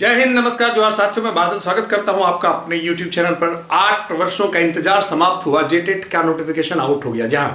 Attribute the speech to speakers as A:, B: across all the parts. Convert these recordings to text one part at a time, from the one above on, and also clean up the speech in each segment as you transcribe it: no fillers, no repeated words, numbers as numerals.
A: जय हिंद, नमस्कार, जोहार साथियों। मैं बादल स्वागत करता हूं आपका अपने YouTube चैनल पर। 8 वर्षों का इंतजार समाप्त हुआ, जेटेट का नोटिफिकेशन आउट हो गया। जहां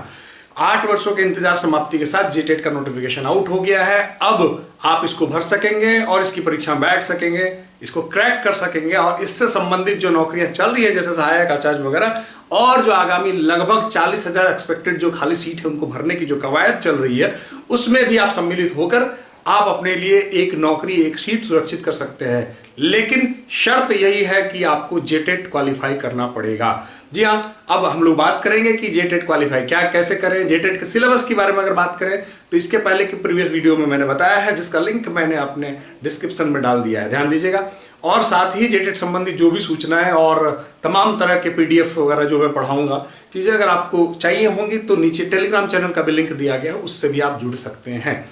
A: 8 वर्षों के इंतजार समाप्ति के साथ जेटेट का नोटिफिकेशन आउट हो गया है। अब आप इसको भर सकेंगे और इसकी परीक्षा में बैठ सकेंगे, इसको क्रैक कर सकेंगे और इससे संबंधित जो नौकरियां चल रही है जैसे सहायक आचार्य वगैरह, और जो आगामी लगभग 40,000 एक्सपेक्टेड जो खाली सीट है उनको भरने की जो कवायद चल रही है, उसमें भी आप सम्मिलित होकर आप अपने लिए एक नौकरी, एक सीट सुरक्षित कर सकते हैं। लेकिन शर्त यही है कि आपको जेटेट क्वालिफाई करना पड़ेगा। जी हां, अब हम लोग बात करेंगे कि जेटेट क्वालिफाई कैसे करें। जेटेट के सिलेबस के बारे में अगर बात करें तो इसके पहले की प्रीवियस वीडियो में मैंने बताया है, जिसका लिंक मैंने अपने डिस्क्रिप्शन में डाल दिया है, ध्यान दीजिएगा। और साथ ही जेटेट संबंधित जो भी सूचनाएं और तमाम तरह के पीडीएफ वगैरह जो मैं पढ़ाऊंगा चीजें अगर आपको चाहिए होंगी तो नीचे टेलीग्राम चैनल का भी लिंक दिया गया है, उससे भी आप जुड़ सकते हैं।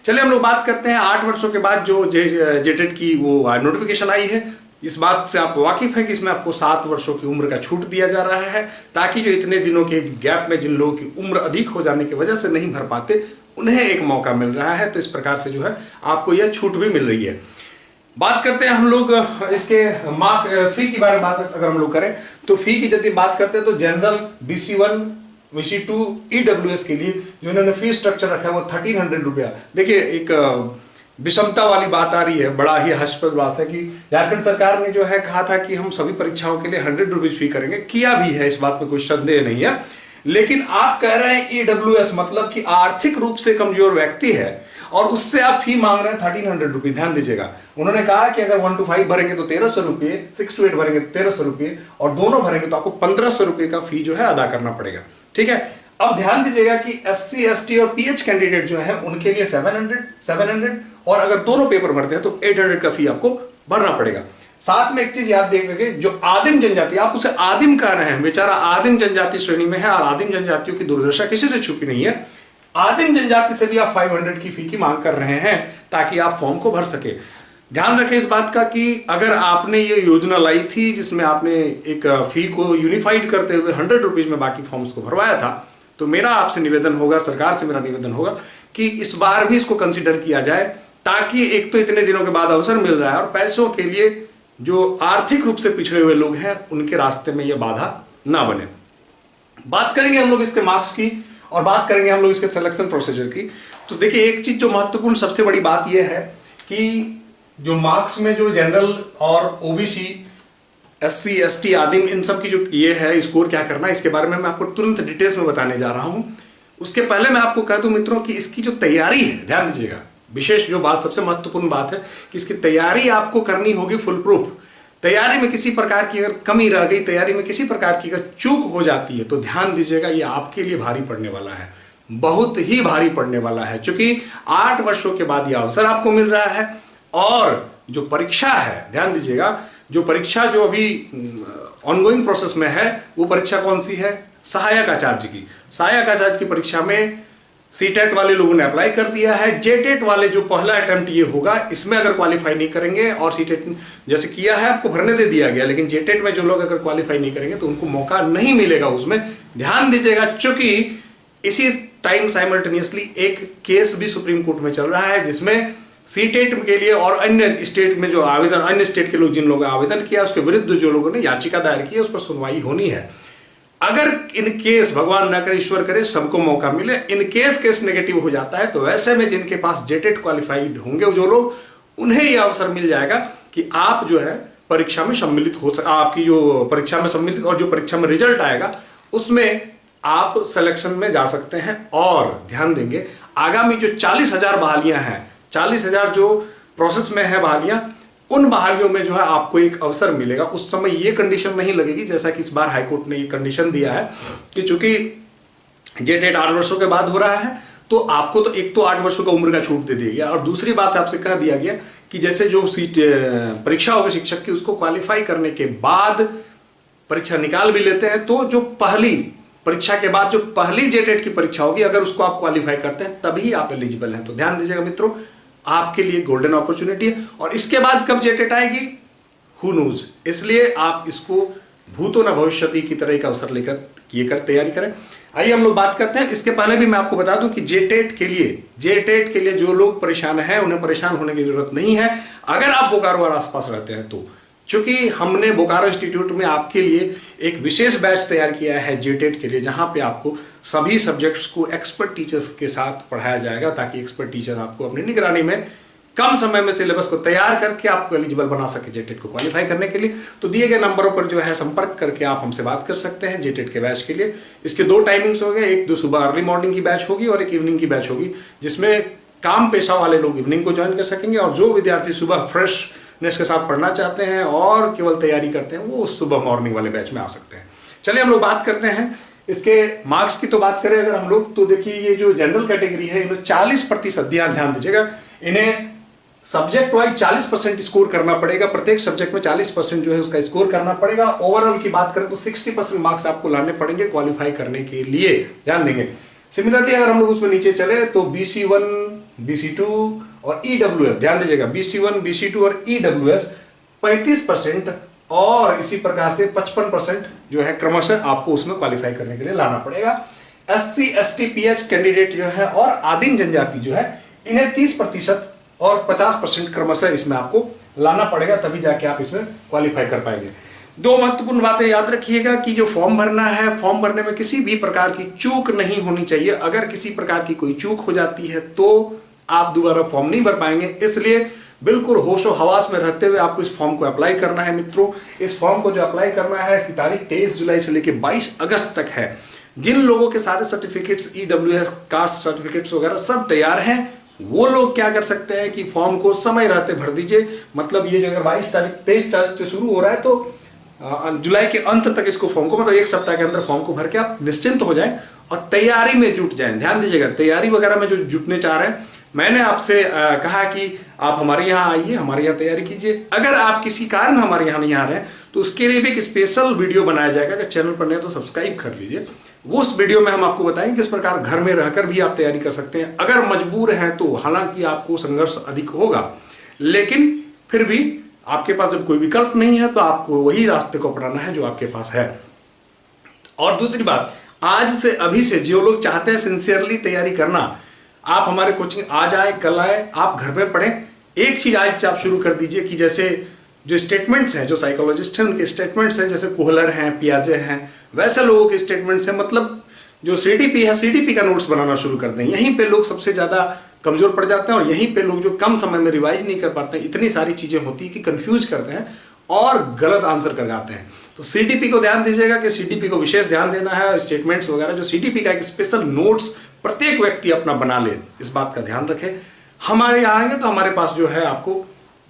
A: चलिए हम लोग बात करते हैं 8 वर्षों के बाद जो जेटेट की वो नोटिफिकेशन आई है। इस बात से आप वाकिफ हैं कि इसमें आपको 7 वर्षों की उम्र का छूट दिया जा रहा है, ताकि जो इतने दिनों के गैप में जिन लोगों की उम्र अधिक हो जाने की वजह से नहीं भर पाते उन्हें एक मौका मिल रहा है। तो इस प्रकार से जो है आपको यह छूट भी मिल रही है। बात करते हैं हम लोग इसके फी की बारे में बात अगर हम लोग करें तो फी की यदि बात करते हैं तो जनरल BC1 BC2 EWS के लिए जो इन्होंने फी स्ट्रक्चर रखा है वो 1300 रुपया। देखिए, एक विषमता वाली बात आ रही है, बड़ा ही हास्यास्पद बात है कि झारखंड सरकार ने जो है कहा था कि हम सभी परीक्षाओं के लिए 100 रुपीज फी करेंगे, किया भी है, इस बात में कोई संदेह नहीं है। लेकिन आप कह रहे हैं EWS मतलब कि आर्थिक रूप से कमजोर व्यक्ति है और उससे आप फी मांग रहे हैं 1300 रुपये। ध्यान दीजिएगा, उन्होंने कहा कि अगर 1 to 5 भरेंगे तो 1300 रुपये, 6 to 8 भरेंगे तो 1300 रुपये और दोनों भरेंगे तो आपको 1500 रुपये का फी जो है अदा करना पड़ेगा। ठीक है, अब ध्यान दीजिएगा कि SC ST और PH कैंडिडेट जो है उनके लिए 700 और अगर दोनों पेपर भरते हैं तो 800 का फी आपको भरना पड़ेगा। साथ में एक चीज याद देख रखिए, जो आदिम जनजाति, आप उसे आदिम कह रहे हैं, बेचारा आदिम जनजाति श्रेणी में है और आदिम जनजातियों की दुर्दशा किसी से छुपी नहीं है। आदिम जनजाति से भी आप 500 की फी की मांग कर रहे हैं ताकि आप फॉर्म को भर सके। ध्यान रखें इस बात का कि अगर आपने ये योजना लाई थी जिसमें आपने एक फी को यूनिफाइड करते हुए 100 रुपीज में बाकी फॉर्म्स को भरवाया था, तो मेरा आपसे निवेदन होगा, सरकार से मेरा निवेदन होगा कि इस बार भी इसको कंसीडर किया जाए, ताकि एक तो इतने दिनों के बाद अवसर मिल रहा है और पैसों के लिए जो आर्थिक रूप से पिछड़े हुए लोग हैं उनके रास्ते में यह बाधा ना बने। बात करेंगे हम लोग इसके मार्क्स की और बात करेंगे हम लोग इसके सिलेक्शन प्रोसीजर की। तो देखिए, एक चीज जो महत्वपूर्ण सबसे बड़ी बात यह है कि जो मार्क्स में जो जनरल और OBC SC ST आदिम इन सब की जो ये है स्कोर क्या करना है, इसके बारे में मैं आपको तुरंत डिटेल्स में बताने जा रहा हूं। उसके पहले मैं आपको कह दूं मित्रों कि इसकी जो तैयारी है, ध्यान दीजिएगा, विशेष जो बात, सबसे महत्वपूर्ण बात है कि इसकी तैयारी आपको करनी होगी फुल प्रूफ। तैयारी में किसी प्रकार की अगर कमी रह गई, तैयारी में किसी प्रकार की अगर चूक हो जाती है तो ध्यान दीजिएगा ये आपके लिए भारी पड़ने वाला है, बहुत ही भारी पड़ने वाला है। क्योंकि 8 वर्षों के बाद यह अवसर आपको मिल रहा है और जो परीक्षा है, ध्यान दीजिएगा, जो परीक्षा जो अभी ऑनगोइंग प्रोसेस में है वो परीक्षा कौन सी है? सहायक आचार्य की। सहायक आचार्य की परीक्षा में सीटेट वाले लोगों ने अप्लाई कर दिया है। जेटेट वाले जो पहला अटेम्प्ट ये होगा, इसमें अगर क्वालिफाई नहीं करेंगे और सीटेट जैसे किया है आपको भरने दे दिया गया, लेकिन जेटेट में जो लोग अगर क्वालिफाई नहीं करेंगे तो उनको मौका नहीं मिलेगा उसमें। ध्यान दीजिएगा, चूंकि इसी टाइम साइमल्टेनियसली एक केस भी सुप्रीम कोर्ट में चल रहा है जिसमें सीटेट के लिए और अन्य स्टेट में जो आवेदन, अन्य स्टेट के लोग जिन लोगों ने आवेदन किया उसके विरुद्ध जो लोगों ने याचिका दायर की है उस पर सुनवाई होनी है। अगर इन केस, भगवान ना करे ईश्वर करे, सबको मौका मिले, इन केस नेगेटिव हो जाता है तो वैसे में जिनके पास जेटेट क्वालिफाइड होंगे जो लोग, उन्हें यह अवसर मिल जाएगा कि आप जो है परीक्षा में सम्मिलित हो सकते, आपकी जो परीक्षा में सम्मिलित और जो परीक्षा में रिजल्ट आएगा उसमें आप सिलेक्शन में जा सकते हैं। और ध्यान देंगे, आगामी जो 40,000 बहालियां हैं, 40,000 जो प्रोसेस में है बहालियां, उन बहालियों में जो है आपको एक अवसर मिलेगा। उस समय ये कंडीशन नहीं लगेगी जैसा कि इस बार हाईकोर्ट ने ये कंडीशन दिया है कि चूंकि जेटेट 8 वर्षों के बाद हो रहा है तो आपको तो एक तो 8 वर्षों का उम्र का छूट दे दिया गया और दूसरी बात आपसे कह दिया गया कि जैसे जो सीट परीक्षा होगी शिक्षक की, उसको क्वालिफाई करने के बाद परीक्षा निकाल भी लेते हैं तो जो पहली परीक्षा के बाद जो पहली जेटेट की परीक्षा होगी, अगर उसको आप क्वालिफाई करते हैं तभी आप एलिजिबल हैं। तो ध्यान दीजिएगा मित्रों, आपके लिए गोल्डन अपॉर्चुनिटी है। और इसके बाद कब जेटेट आएगी, हु नोज। इसलिए आप इसको भूतो न भविष्यति की तरह एक अवसर लेकर ये कर तैयारी करें। आइए हम लोग बात करते हैं। इसके पहले भी मैं आपको बता दूं कि जेटेट के लिए जो लोग परेशान हैं उन्हें परेशान होने की जरूरत नहीं है, अगर आप बोकारो और आसपास रहते हैं तो। चूंकि हमने बोकारो इंस्टीट्यूट में आपके लिए एक विशेष बैच तैयार किया है जेटेट के लिए, जहां पे आपको सभी सब्जेक्ट्स को एक्सपर्ट टीचर्स के साथ पढ़ाया जाएगा, ताकि एक्सपर्ट टीचर आपको अपनी निगरानी में कम समय में सिलेबस को तैयार करके आपको एलिजिबल बना सके जेटेट को क्वालिफाई करने के लिए। तो दिए गए नंबरों पर जो है संपर्क करके आप हमसे बात कर सकते हैं जेटेट के बैच के लिए। इसके 2 टाइमिंग्स हो गए, एक 2 सुबह अर्ली मॉर्निंग की बैच होगी और एक इवनिंग की बैच होगी, जिसमें काम पेशा वाले लोग इवनिंग को ज्वाइन कर सकेंगे और जो विद्यार्थी सुबह फ्रेशनेस के साथ पढ़ना चाहते हैं और केवल तैयारी करते हैं वो सुबह मॉर्निंग वाले बैच में आ सकते हैं। चलिए हम लोग बात करते हैं इसके मार्क्स की। तो बात करें अगर हम लोग, तो देखिए ये जो जनरल कैटेगरी है इन्हें 40% ध्यान दीजिएगा, इन्हें सब्जेक्ट वाइज 40% स्कोर करना पड़ेगा। प्रत्येक सब्जेक्ट में 40% जो है उसका स्कोर करना पड़ेगा। ओवरऑल की बात करें तो 60% मार्क्स आपको लाने पड़ेंगे क्वालिफाई करने के लिए, ध्यान देंगे। सिमिलरली अगर हम लोग उसमें नीचे चले तो BC1, BC2 और EWS, ध्यान दीजिएगा, BC1, BC2 और EWS 35% और इसी प्रकार से 55% जो है क्रमशः आपको उसमें क्वालिफाई करने के लिए लाना पड़ेगा। SC, ST, PH कैंडिडेट जो है और आदिम जनजाति जो है इन्हें 30% और 50% क्रमशः इसमें आपको लाना पड़ेगा, तभी जाके आप इसमें क्वालिफाई कर पाएंगे। 2 महत्वपूर्ण बातें याद रखिएगा कि जो फॉर्म भरना है, फॉर्म भरने में किसी भी प्रकार की चूक नहीं होनी चाहिए। अगर किसी प्रकार की कोई चूक हो जाती है तो आप दोबारा फॉर्म नहीं भर पाएंगे, इसलिए बिल्कुल होशो हवास में रहते हुए आपको इस फॉर्म को अप्लाई करना है। मित्रों, इस फॉर्म को जो अप्लाई करना है इसकी तारीख 23 जुलाई से लेकर 22 अगस्त तक है। जिन लोगों के सारे सर्टिफिकेट्स, EWS, कास्ट सर्टिफिकेट्स वगैरह सब तैयार हैं, वो लोग क्या कर सकते हैं कि फॉर्म को समय रहते भर दीजिए। मतलब ये जो अगर 23 तारीख से शुरू हो रहा है तो जुलाई के अंत तक इसको फॉर्म को, मतलब 1 सप्ताह के अंदर फॉर्म को भर के आप निश्चिंत हो जाएं और तैयारी में जुट जाएं। ध्यान दीजिएगा, तैयारी वगैरह में जो जुटने चाह रहे हैं, मैंने आपसे कहा कि आप हमारे यहाँ आइए, हमारे यहाँ तैयारी कीजिए। अगर आप किसी कारण हमारे यहाँ नहीं आ रहे हैं तो उसके लिए भी एक स्पेशल वीडियो बनाया जाएगा। अगर चैनल पर नहीं तो सब्सक्राइब कर लीजिए। वो उस वीडियो में हम आपको बताएंगे किस प्रकार घर में रहकर भी आप तैयारी कर सकते हैं। अगर मजबूर हैं तो हालांकि आपको संघर्ष अधिक होगा, लेकिन फिर भी आपके पास जब कोई विकल्प नहीं है तो आपको वही रास्ते को अपनाना है जो आपके पास है। और दूसरी बात, आज से अभी से जो लोग चाहते हैं सिंसियरली तैयारी करना, आप हमारे कोचिंग आज आए, कल आए, आप घर में पढ़ें। एक चीज आज से आप शुरू कर दीजिए कि जैसे जो स्टेटमेंट्स हैं, जो साइकोलॉजिस्ट हैं उनके स्टेटमेंट्स हैं, जैसे कोहलर हैं, पियाजे हैं, वैसे लोगों के स्टेटमेंट्स हैं। मतलब जो CDP है, CDP का नोट्स बनाना शुरू कर दें। यहीं पे लोग सबसे ज्यादा कमजोर पड़ जाते हैं और यहीं पे लोग जो कम समय में रिवाइज नहीं कर पाते हैं, इतनी सारी चीजें होती है कि कंफ्यूज करते हैं और गलत आंसर कर जाते हैं। तो CDP को ध्यान दीजिएगा कि CDP को विशेष ध्यान देना है। स्टेटमेंट्स वगैरह जो CDP का एक स्पेशल नोट्स प्रत्येक व्यक्ति अपना बना ले, इस बात का ध्यान रखें। हमारे यहाँ आएंगे तो हमारे पास जो है आपको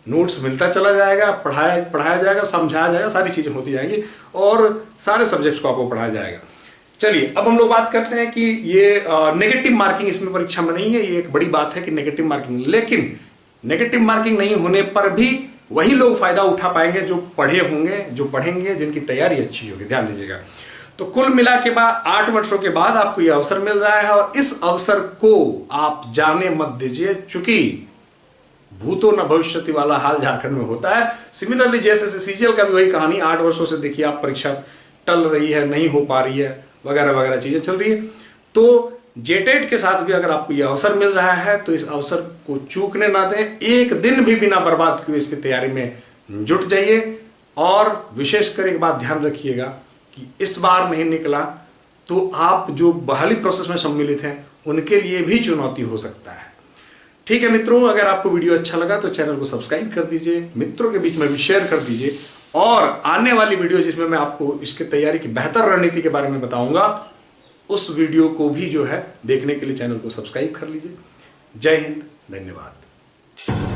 A: नोट्स मिलता चला जाएगा, पढ़ाया जाएगा, समझाया जाएगा, सारी चीजें होती जाएंगी और सारे सब्जेक्ट्स को आपको पढ़ाया जाएगा। चलिए अब हम लोग बात करते हैं कि ये नेगेटिव मार्किंग इसमें परीक्षा में नहीं है। ये एक बड़ी बात है कि नेगेटिव मार्किंग, लेकिन नेगेटिव मार्किंग नहीं होने पर भी वही लोग फायदा उठा पाएंगे जो पढ़े होंगे, जो पढ़ेंगे, जिनकी तैयारी अच्छी होगी। ध्यान दीजिएगा। तो कुल मिला के बाद 8 वर्षों के बाद आपको यह अवसर मिल रहा है और इस अवसर को आप जाने मत दीजिए, चूंकि भूतो न भविष्यति वाला हाल झारखंड में होता है। सिमिलरली जैसे CGL का भी वही कहानी, 8 वर्षों से देखिए आप परीक्षा टल रही है, नहीं हो पा रही है, वगैरह वगैरह चीजें चल रही है। तो जेटेट के साथ भी अगर आपको यह अवसर मिल रहा है तो इस अवसर को चूकने ना दें। एक दिन भी बिना बर्बाद किए इसकी तैयारी में जुट जाइए। और विशेषकर एक बात ध्यान रखिएगा कि इस बार नहीं निकला तो आप जो बहाली प्रोसेस में सम्मिलित हैं उनके लिए भी चुनौती हो सकता है। ठीक है मित्रों, अगर आपको वीडियो अच्छा लगा तो चैनल को सब्सक्राइब कर दीजिए, मित्रों के बीच में भी शेयर कर दीजिए और आने वाली वीडियो जिसमें मैं आपको इसके तैयारी की बेहतर रणनीति के बारे में बताऊंगा, उस वीडियो को भी जो है देखने के लिए चैनल को सब्सक्राइब कर लीजिए। जय हिंद, धन्यवाद।